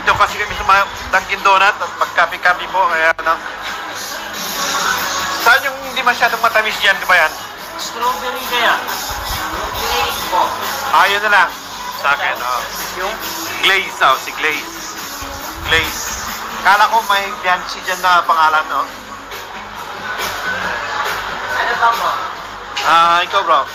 Dito kasi kami sa Dunkin Donut at magkape-kape po. Kaya ano. Saan yung hindi masyadong matamis dyan? Di ba yan? Strawberry kaya? Glaze po. Yun na lang. Sa akin, yung glaze, si glaze. Glaze. Kala ko may Bianchi dyan na pangalan, no? Ano ba po? Ikaw, bro.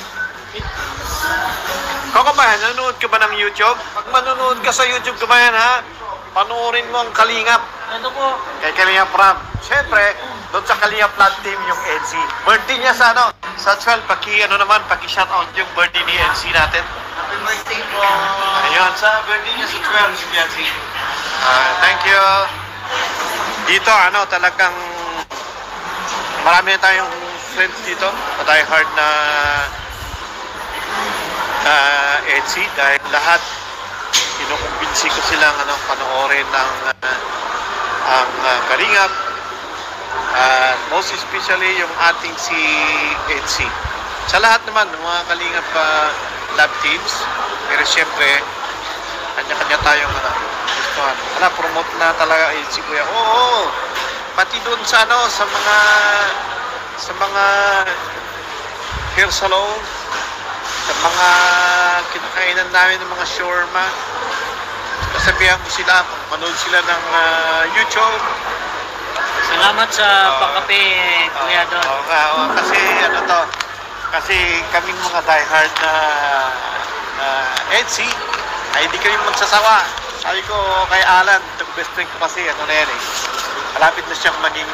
Ikaw kabayan, nanonood ka ba ng YouTube? Pag manonood ka sa YouTube kabayan, ha? Panoorin mo ang Kalingap. Ano po? Kay Kalingap Ram. Siyempre, doon sa Kalingap Plant Team yung NC. Birthday niya sa ano? Sa 12, paki-shoutout yung birthday ni NC natin. Happy birthday po. Ayun, sa birthday niya sa 12, si NC. Thank you. Dito, talagang marami na tayong friends dito. Patay hard na NC dahil lahat kinukumbinsi ko silang panoorin ng ang Kalingap. Most especially yung ating si NC. Sa lahat naman ng mga Kalingap lab teams, pero siyempre kanya-kanya tayong gustuhan. Promote na talaga NC kuya. Oo, pati doon sa sa mga hair salon, sa mga kinakainan namin ng mga shawarma. Kasabihan ko sila, manood sila ng YouTube. Salamat sa pagkape, Kuya Don. Kasi kaming mga diehard na NC, ay hindi kami magsasawa. Sabi ko kay Alan, yung best friend ko kasi, malapit na siyang maging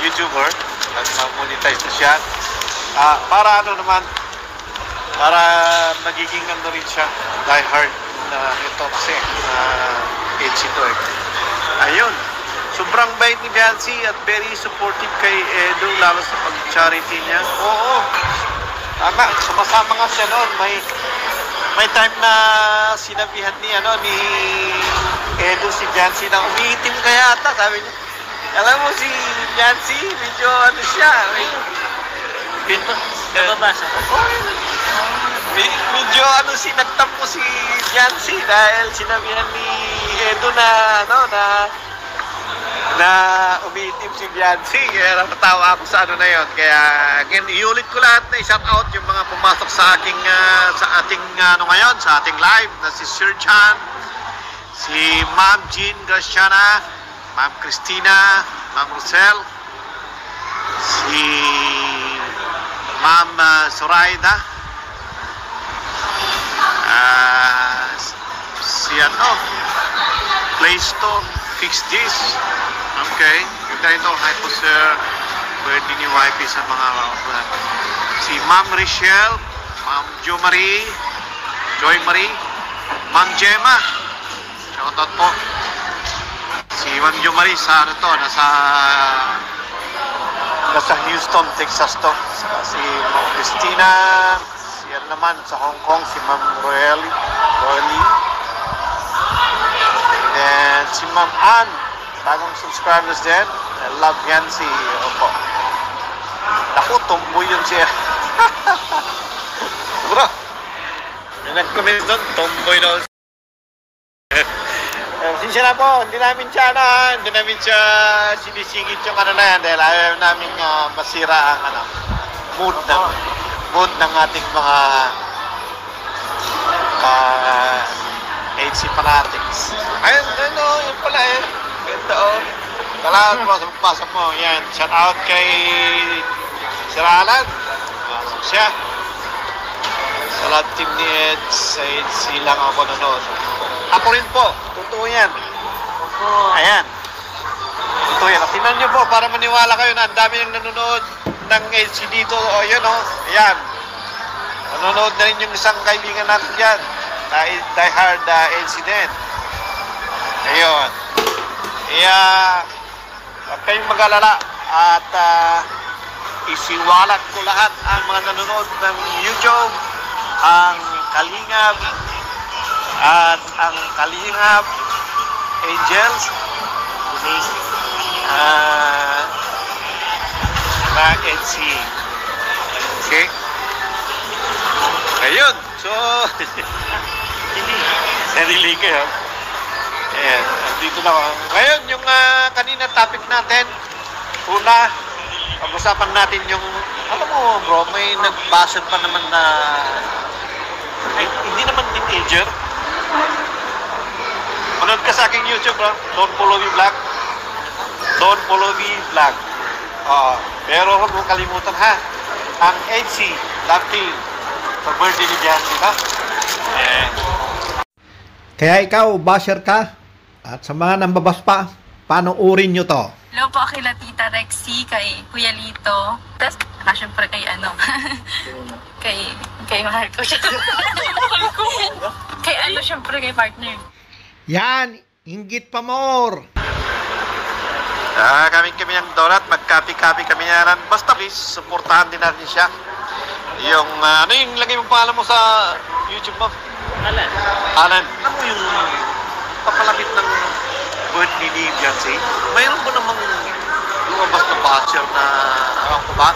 YouTuber. Mag-monetize na siya. Para magiging rin siya, diehard na ito kasi, NC to Ayun. Sobrang bait ni Biancy at very supportive kay Edo, lalo sa pag-charity niya. Oo. Tama, sumasama nga siya noon. May time na sinabihan ni Edo si Biancy na umiitim kaya ata, sabi niya. Alam mo si Biancy, medyo siya. Nababasa ko. Medyo nagtampo si Biancy dahil sinabihan ni Edo na umiitim si Biancy. Kaya napatawa ako sa na yun. Kaya again, iulit ko lahat na i-shout out yung mga pumasok sa ating ngayon, sa ating live, na si Sir Chan, si Ma'am Jean Graciana, Ma'am Christina, Ma'am Rosel, si Ma'am Zoraida, si Play Store, Fix This. Okay, yung ganito, hi po sir, birthday ni YP sa mga si Ma'am Richelle, Ma'am Jo Marie, Joy Marie, Ma'am Gemma, shoutout po. Si Ma'am Jo Marie sa nasa Houston, Texas to. Si Ma'am Christina, si naman sa Hong Kong, si Ma'am Royally, and si Ma'am Ann, bagong subscribers din. I love Yancy. Opo. Naku, tumboy yun siya. Bro, yung nag-comment doon, tumboy daw. Sinsya na po, hindi namin siya sinisingit yung na yan dahil ayaw namin masira ang mood ng ating mga HC fanatics. Ayun, yun pala Ganda Salamat po sa pagpasok mo. Yan, shout out kay Sir Alan. Siya. Sa lahat team ni Ed, sa HC lang ako nanood. Ako rin po. Totoo yan. Ayan. Totoo yan. Tingnan nyo po para maniwala kayo na ang dami nang nanonood ng HC dito. Ayan. Nanonood na rin yung isang kaibigan natin dyan. Die hard HC din. Ayun. Kaya, huwag kayong mag-alala at isiwalat ko lahat ang mga nanonood ng YouTube, ang Kalingap at ang Kalingap Angels na NC. Okay? Ayun. So, narilig kayo. Ayan. dito na. Ngayon, yung kanina topic natin, una, pag-usapan natin yung, alam mo bro, may nagbasa pa naman na, hindi naman teenager. Manood ka sa aking YouTube, bro. Don't follow me vlog. Don't follow me vlog. Pero huwag mong kalimutan ha, ang HC Love Team sa birthday ni Bianchi, ha? Kaya ikaw, basher ka, at sa mga nambabas pa, panuurin nyo to. Hello po kila Tita Rexy, kay Kuya Lito. Tapos, syempre kay kay mahal ko siya. Mahal ko. Kay syempre kay partner. Yan, inggit pa more. Kami ang donut, magkapi-kapi kami yan. Basta please, supportahan din natin siya. Yung, ano yung lagay mo pangalan mo sa YouTube mo? Alan. Alan. Alam mo yung papalapit ng birthday ni Beyonce? Mayroon mo namang lumabas na basher na, alam ko ba?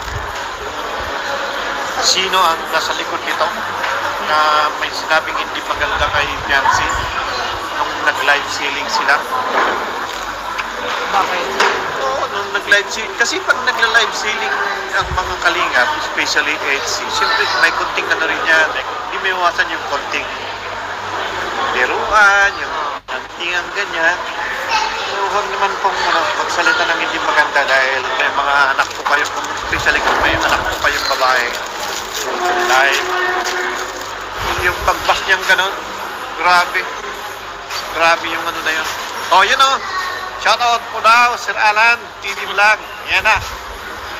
Sino ang nasa likod nito? Na may sinabing hindi maganda kay Beyonce nung nag-live selling sila. Bakit? Oo, nung nag-live selling. Kasi pag nagla-live selling ang mga kalingap, especially HC, siyempre may konting ano rin yan. Hindi may iwasan yung konting biruan, yung antingang ganyan. So, huwag naman pong magsalita ng hindi maganda dahil may mga anak ko pa yung, especially kung may anak ko pa yung babae. Dahil yung pagbas niyang gano'n, grabe. Grabe yung ano na yun. Oh, yun oh. Shoutout po daw, Sir Alan, TV Vlog. Yan na.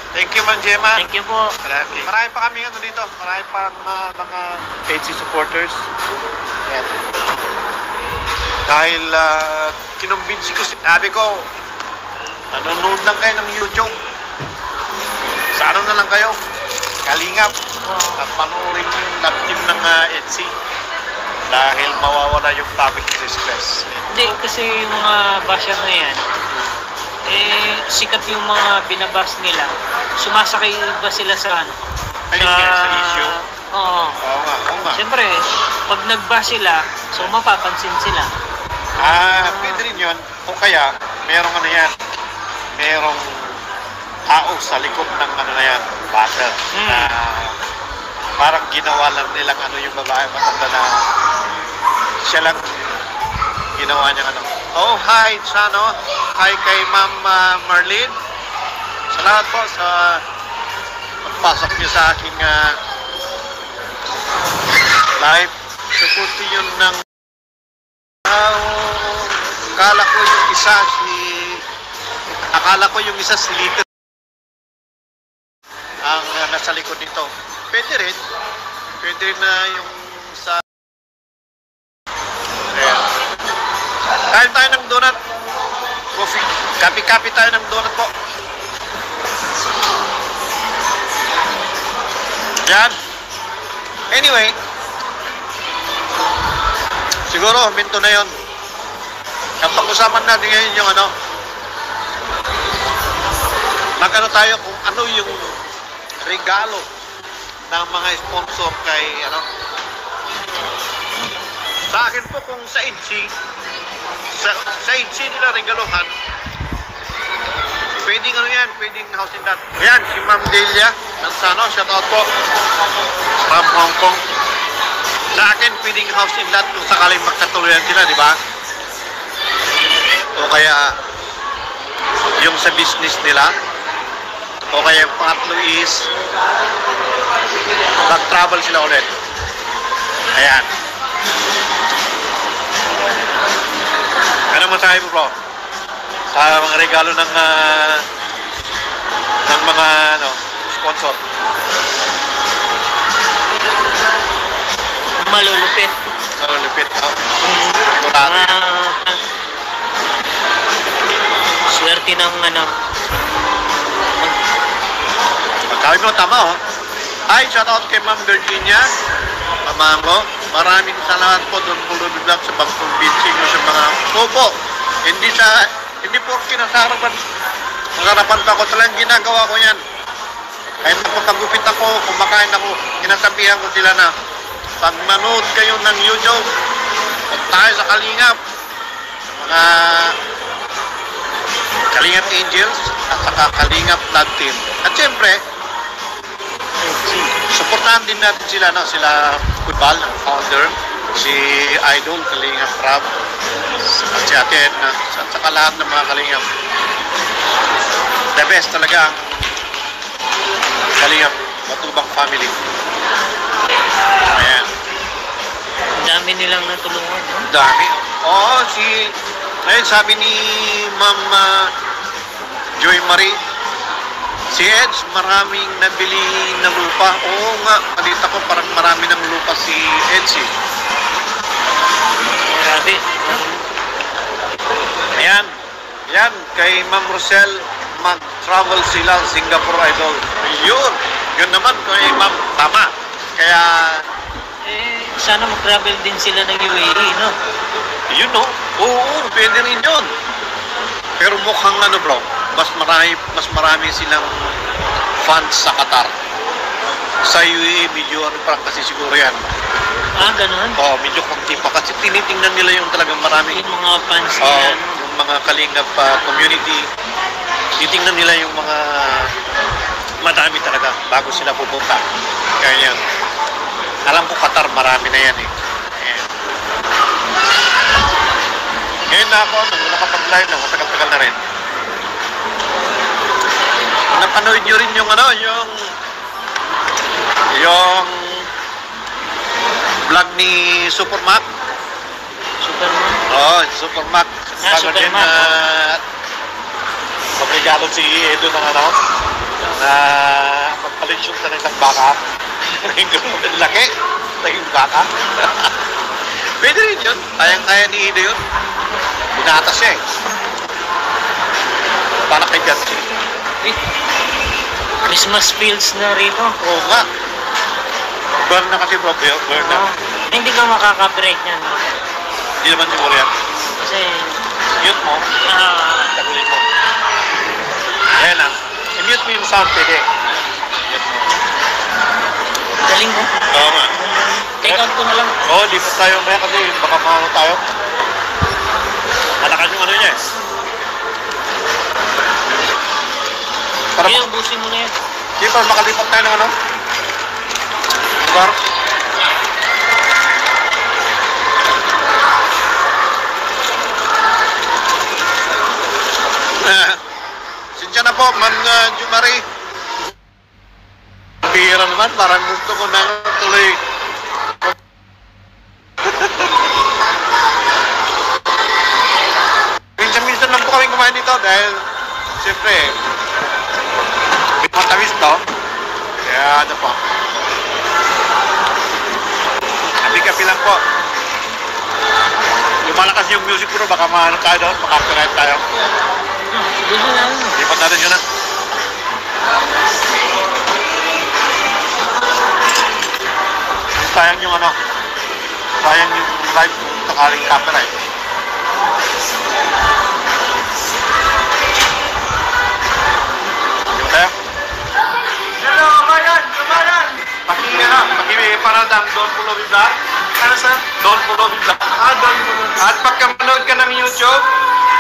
Thank you, Ma'am Gemma. Thank you po. Marami pa kami ano dito. Marami pa mga HC supporters. Yan. Dahil kinumbinsi ko, sabi ko, nanonood lang kayo ng YouTube. Sa ano na lang kayo? Kalingap. At panoorin yung love team ng HC. Dahil mawawala yung public stress. Hindi, kasi yung mga basher na yan, sikat yung mga binabas nila. Sumasakay ba sila sa ano? Ayun nga, sa issue. Oo. Oo nga. Siyempre, pag nag-bash sila, so mapapansin sila. Pwede rin yun. O kaya, merong ano yan, merong tao sa likod ng ano na yan, basher. Na parang ginawa lang nilang ano yung babae matanda na siya lang ginawa niya ano. Oh, hi, Chano. Hi kay Ma'am Marlene. Salamat po sa pagpasok niyo sa aking live. Suporti yun ng akala ko yung isa si Lito ang nasa likod nito. Pwede rin na yung sa kain tayo ng donut, coffee, kapi-kapi tayo ng donut po. Yan. Anyway, siguro minto na yon. Ang pag-usapan natin ngayon yung ano, magkano tayo kung ano yung regalo ng mga sponsor kay ano. Sa akin po kung sa IDC, sa IDC nila regaluhan, pwedeng ano yan, pwedeng house in that. Ayan, si Ma'am Delia Mansano, shout out po from Hong Kong. Sa akin, pwedeng house in that kung sakaling magkatuluyan sila, di ba? O kaya yung sa business nila, o kaya yung pangatlo is mag-travel sila ulit. Ayan. Ano masahe mo bro? Sa mga regalo ng mga ano, sponsor. Malulupit. Malulupit, no? Swerte ng ano. Sabi mo, tama oh. Hi, shoutout kay Ma'am Virginia. Mamango. Maraming salamat po doon po vlog sa pag-convincing mo sa mga opo. Hindi po kinasarapan. Nasarapan pa ako. Talagang ginagawa ko yan. Kahit magpapagupit ako, kumakain ako, kinasabihan ko sila na pag manood kayo ng YouTube, huwag tayo sa Kalingap. Kalingap Angels at saka Kalingap Blood Team. At syempre, supportahan din natin sila, no? Sila Kuybal, ang founder, si Idol, Kalingap Rab, at si Ate Edna, at saka lahat ng mga Kalingap. The best talaga ang Kalingap Matubang family. Ayan. Ang dami nilang natulungan. No? Dami. Oo, ngayon sabi ni Ma'am Joy Marie, si Eds, maraming nabili ng lupa. Oo nga, malita ko parang marami ng lupa si Eds eh. Grabe. Ayan. Yan, kay Ma'am Rosel, mag-travel sila Singapore Idol. Yun naman kay Ma'am, tama. Kaya, Sana mag-travel din sila ng UAE, no? yun no, oo, pwede rin yun. Pero mukhang bro, mas marami silang fans sa Qatar. Sa UAE, medyo parang kasi siguro yan. Ganun. Oo, medyo konti pa kasi tinitingnan nila yung talagang marami. Yung mga fans Oo, nila. yung mga Kalingap community, titingnan nila yung mga madami talaga bago sila pupunta. Kaya yan. Alam ko Qatar marami na yan eh. Ayan. Ngayon na ako, nung nakapag-live na, matagal-tagal na rin. Napanood nyo rin yung yung vlog ni Supermac. Superman. Oo, Supermac. Bago Supermac, din magregalo si Edo ng na magpalit siya sa isang baka. Ang laki. Naging baka. Pwede rin yun. Kayang-kaya ni Edo yun. Binatas siya eh. Paano kay Jansi? Christmas fields na rito. Oo nga. Burn na kasi bro. Burn na. Hindi ka makaka-break niyan. Hindi naman siguro yan. Kasi, Mute mo. Tagulin mo. Ayan lang. I-mute mo yung sound pwede. Mute mo. galing mo. Oo nga. Take out ko na lang. Oo, lipat tayo maya kasi baka maano tayo. Malakas yung niya eh. Para Kaya ubusin mo na yan. Di pa makalipat tayo ng lugar. Sinsya na po, Ma'am Jumari. Pira naman, parang gusto ko na tuloy. Minsan-minsan lang po kami kumain dito dahil siyempre matamis to. Kaya po. Kapi-kapi lang po. Lumalakas yung music bro, baka maano tayo doon, makapiright tayo. Gusto na lang. Lipat natin yun na. Sayang yung sayang yung live kung sakaling copyright. Di ba tayo? Hello, kabayan! Kabayan! Paki-parad ang Don Pulo Vlog. Ano sa? Don Pulo Vlog. Doon mo nun. At pagka manood ka ng YouTube,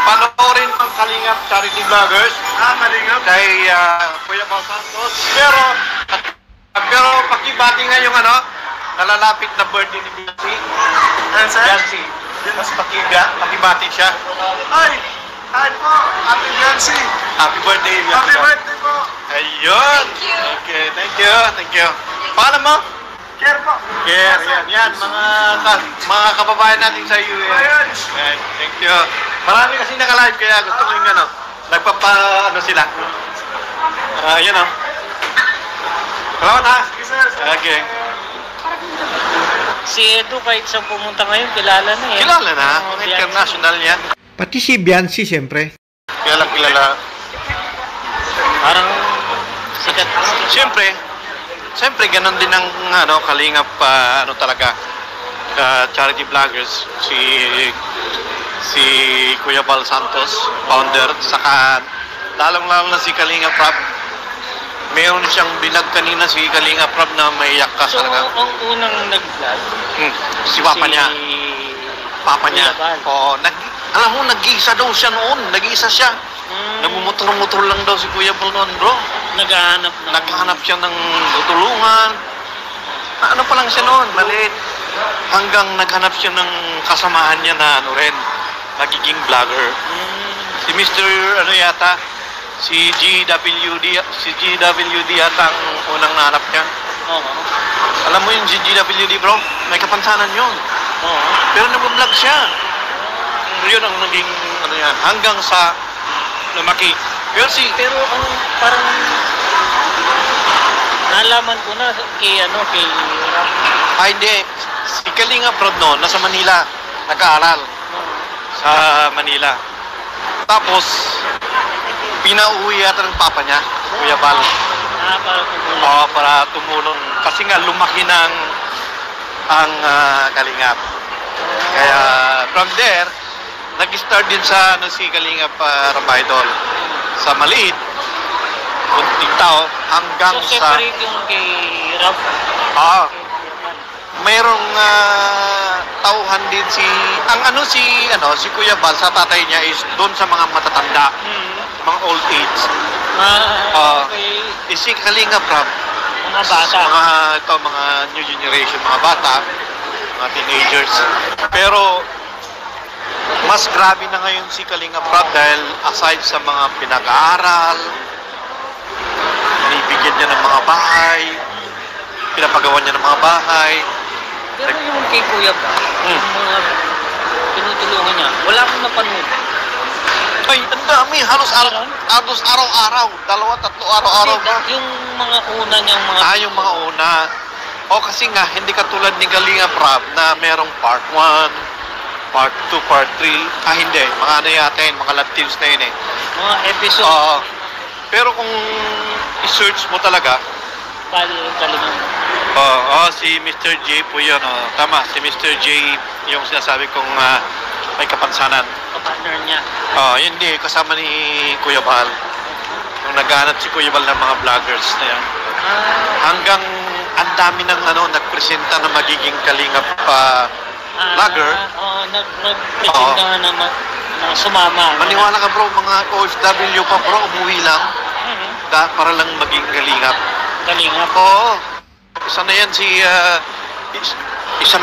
panoorin ang Kalingap Charity Vloggers Kalingap. kay Kuya Paul Santos. Pero pakibati nga yung nalalapit na birthday ni Jancy. Ano sa? Jancy. Mas pakibati siya. Ay! Hi po! Happy Jancy! Happy birthday. Happy birthday po! Ayun. Okay, thank you. Paano mo? Care po! Care, yan. Mga kababayan natin sa US. Ayun! Okay, thank you. Marami kasi naka-live kaya gusto ko yung sila. Yan Salamat ha. Okay. Si Edu kahit saan pumunta ngayon, kilala na eh. Kilala na. Oo, International yan. Pati si Biancy, siyempre. Kilala. Parang sikat. Siyempre, ganun din ang Kalingap talaga charity vloggers si Kuya Bal Santos, founder, saka lalong-lalo na si Kalingap Rab. Mayroon siyang binag kanina si Kalingap Rab na maiyak ka So, talaga. ang unang nag-vlog, Si Papa niya. Papa niya. Kuya Bal. Oo, Alam mo, nag-iisa daw siya noon. Nag-iisa siya. Nagmumotor-motor lang daw si Kuya Bal noon, bro. Naghahanap na. Naghahanap siya ng tutulungan. Ano pa lang siya noon, maliit. Hanggang naghanap siya ng kasamahan niya na ano rin, nagiging vlogger. Si Mr. ano yata, si GWD yata ang unang nahanap niya. Oo. Alam mo yung GWD, bro? May kapansanan yun. Oo. Pero nag-vlog siya. Yun ang naging ano yan, hanggang sa lumaki. Pero Pero ang parang nalaman ko na kay Ram. hindi. Si Kalinga Prod noon, nasa Manila, nag-aaral sa Manila. Tapos, pinauwi yata ng papa niya, Kuya Bal. Para tumulong. Oo, para tumulong. Kasi nga, lumaki na ang Kalingap. Kaya, from there, nag-start din sa si Kalingap Ramaydol. Sa maliit, kunting tao, hanggang So, sa... separate yung kay Ram. Mayroong tauhan din si si Kuya Bal sa tatay niya is doon sa mga matatanda, mga old age. Okay. Si Kalinga Prab, Mga bata. mga new generation, mga bata, mga teenagers. Pero mas grabe na ngayon si Kalinga Prab dahil aside sa mga pinag-aaral, binibigyan niya ng mga bahay, pinapagawa niya ng mga bahay. Pero yung kay Kuya ba, yung mga tinutulungan niya, wala akong napanood. Ay, ang dami. Halos araw-araw. 2-3 araw-araw ba? Yung mga una niyang mga... Yung mga una. O kasi nga, hindi katulad ni Kalinga Prab na merong part 1, part 2, part 3. Hindi. Mga ano yata yun, mga love teams na yun eh. Mga episode. Oo. Pero kung i-search mo talaga, Kalinga. si Mr. J po yun. Tama, si Mr. J yung sinasabi kong may kapansanan. Kapartner niya. Hindi, kasama ni Kuya Bal. Nung naghanap si Kuya Bal ng mga vloggers na yan. Hanggang ang dami ng nagpresenta na magiging Kalingap vlogger. Nag-presenta na sumama. Maniwala ka bro, mga OFW pa bro, umuwi lang. Para lang maging Kalingap. Kalingap. Oo. Isa na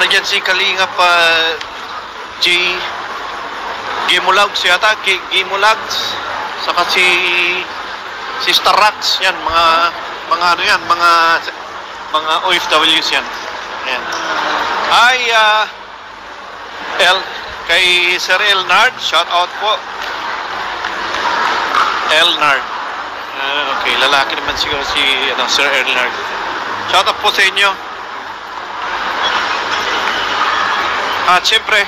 yan si Kalingap Gimulags yata, Gimulags, saka si Starax, yan, mga OFWs yan. Yan. Kay Sir Elnard, shout out po. Elnard. Okay, lalaki naman siguro si Sir Elnard. Shout out po sa inyo. At syempre,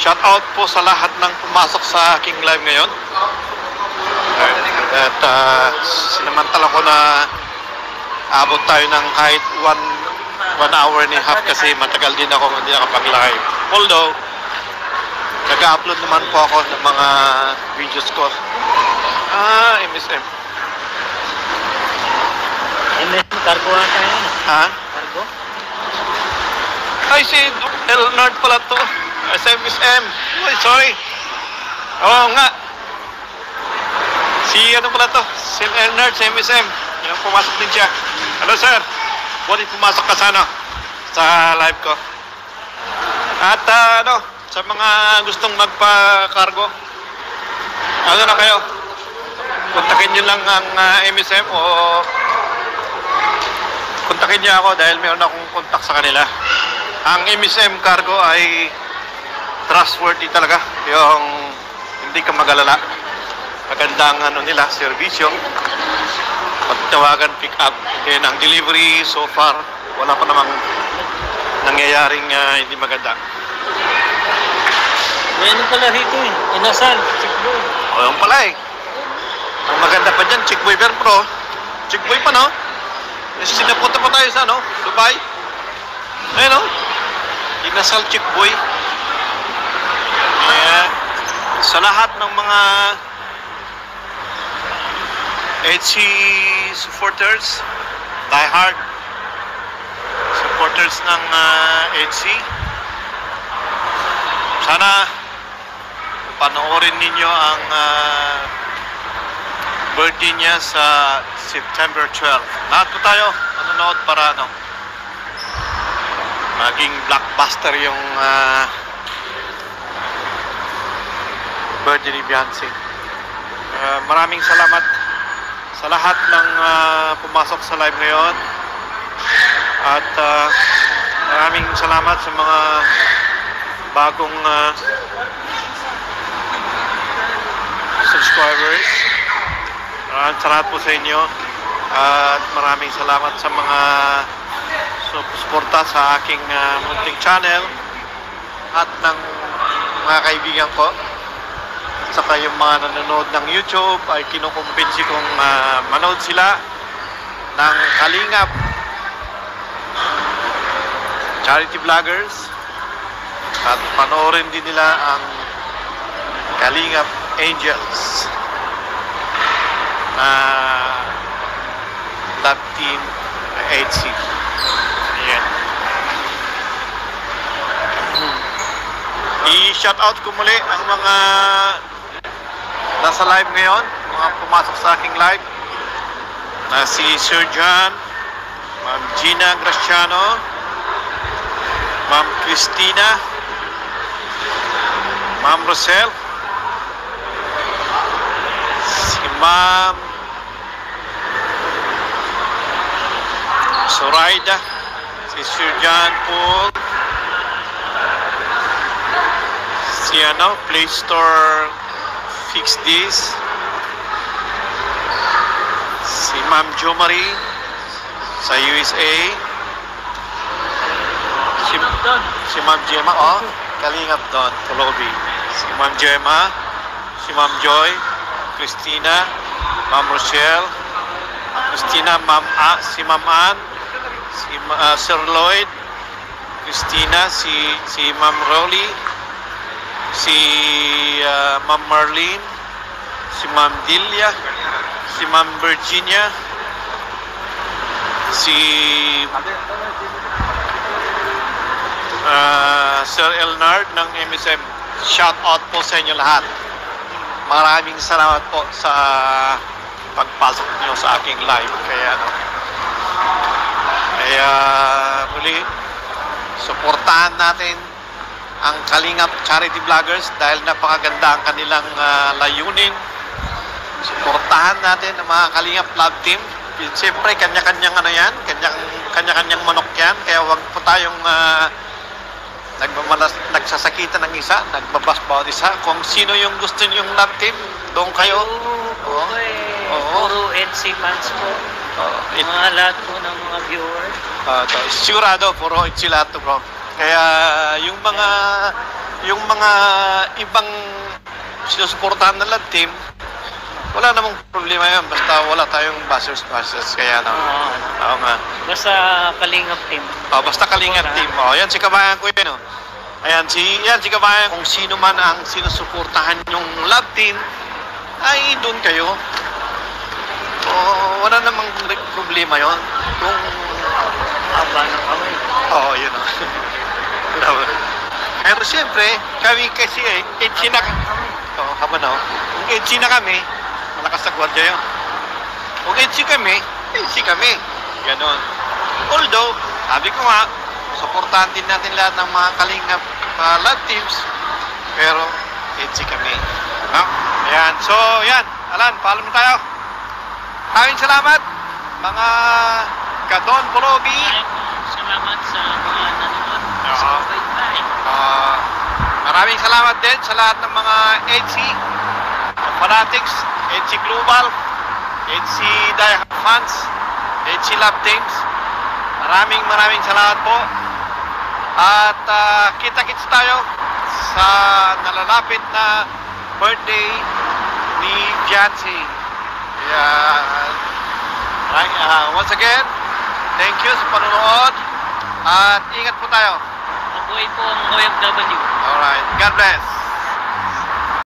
shout out po sa lahat ng pumasok sa aking live ngayon. At sinamantala ko na abot tayo ng kahit 1 hour and a half kasi matagal din ako hindi nakapag-live. Although, nag-upload naman po ako ng mga videos ko. MSM. Cargo ata yun. Cargo? Ay, si Elnard pala to. SMSM. Ay, sorry. Oo nga. Si pala to? Si Elnard, si MSM. Yung pumasok din siya. Hello, sir. Buti pumasok ka sa live ko. At sa mga gustong magpa-cargo, na kayo? Kontakin nyo lang ang MSM o kontakin niyo ako dahil meron akong kontak sa kanila. Ang MSM Cargo ay trustworthy talaga. Yung hindi ka mag-alala. Magandang nila, serbisyo. Pagtawagan, pick up. And ang delivery so far, wala pa namang nangyayaring hindi maganda. May pala rito eh. Inasal, Chickboy. O yung pala eh. Ang maganda pa dyan, Chickboy Pro. Chickboy pa no? Sinapunta pa tayo sa Dubai. Ayun Inasal Chickboy. Sa lahat ng mga HC supporters, diehard supporters ng HC, sana panoorin ninyo ang birthday niya sa September 12. Lahat po tayo manonood para maging blockbuster yung birthday ni Beyonce. Maraming salamat sa lahat ng pumasok sa live ngayon. At maraming salamat sa mga bagong subscribers. Maraming salamat po sa inyo. At maraming salamat sa mga suporta sa aking munting channel at ng mga kaibigan ko. Saka yung mga nanonood ng YouTube ay kinukumbinsi kong manood sila ng Kalingap charity vloggers at panoorin din nila ang Kalingap Angels na Love Team 8C. Ayan. I-shoutout ko muli ang mga nasa live ngayon, mga pumasok sa aking live na si Sir John, Ma'am Gina Graciano, Ma'am Christina, Ma'am Rosel, si Ma'am Zoraida, si Sir John Paul, si Play Store Fix This, si Ma'am Jo Marie sa USA, si Ma'am Gemma, Kalingap doon, Tulobi, si Ma'am Gemma, si Ma'am Joy, Christina, Ma'am Rochelle, Christina, si Ma'am Ann, si Sir Lloyd, Christina, si Ma'am Rolly, si Ma'am Marlene, si Ma'am Delia, si Ma'am Virginia, si Sir Elnard ng MSM. Shout out po sa inyo lahat. Maraming salamat po sa pagpasok niyo sa aking live. Kaya muli, suportahan natin ang Kalingap Charity Vloggers dahil napakaganda ang kanilang layunin. Suportahan natin ang mga Kalingap Love Team. Siyempre, kanya-kanyang kanya-kanyang manok yan. Kaya wag po tayong nagsasakitan ng isa, nagbabas bawat isa. Kung sino yung gusto niyong love team, doon kayo. Puro NC fans po. Mga lahat po ng mga viewers. Sigurado, puro NC lahat to, bro. Kaya yung mga ibang sinusuportahan ng love team, wala namang problema yan. Basta wala tayong bashers. Kaya oo nga. Basta Kalingap Team. Basta Kalingap Team. Yan si kabayan ko yun. Ayan si kabayan. Kung sino man ang sinusuportahan yung love team, ay doon kayo. Wala namang problema yon. Kung haba ng kamay. Yun o. Pero siyempre, kami kasi edgy na kami. Haba na. Kung edgy na kami, malakas sa gwardiya yun. Kung edgy kami. Ganon. Although, sabi ko nga, supportahan din natin lahat ng mga Kalingap love teams. Pero, edgy kami. Ayan. So, yan. Alan, paalam na tayo. Maraming salamat, mga Kadon Porobi. Salamat sa mga nanonood. Maraming salamat din sa lahat ng mga EDC fanatics, EDC Global, EDC Diehard fans, EDC Love Teams. Maraming salamat po. At kita-kits tayo sa nalalapit na birthday ni Beyonce. Once again, thank you sa panonood at ingat po tayo. Mabuhay po ang OFW. Alright, God bless.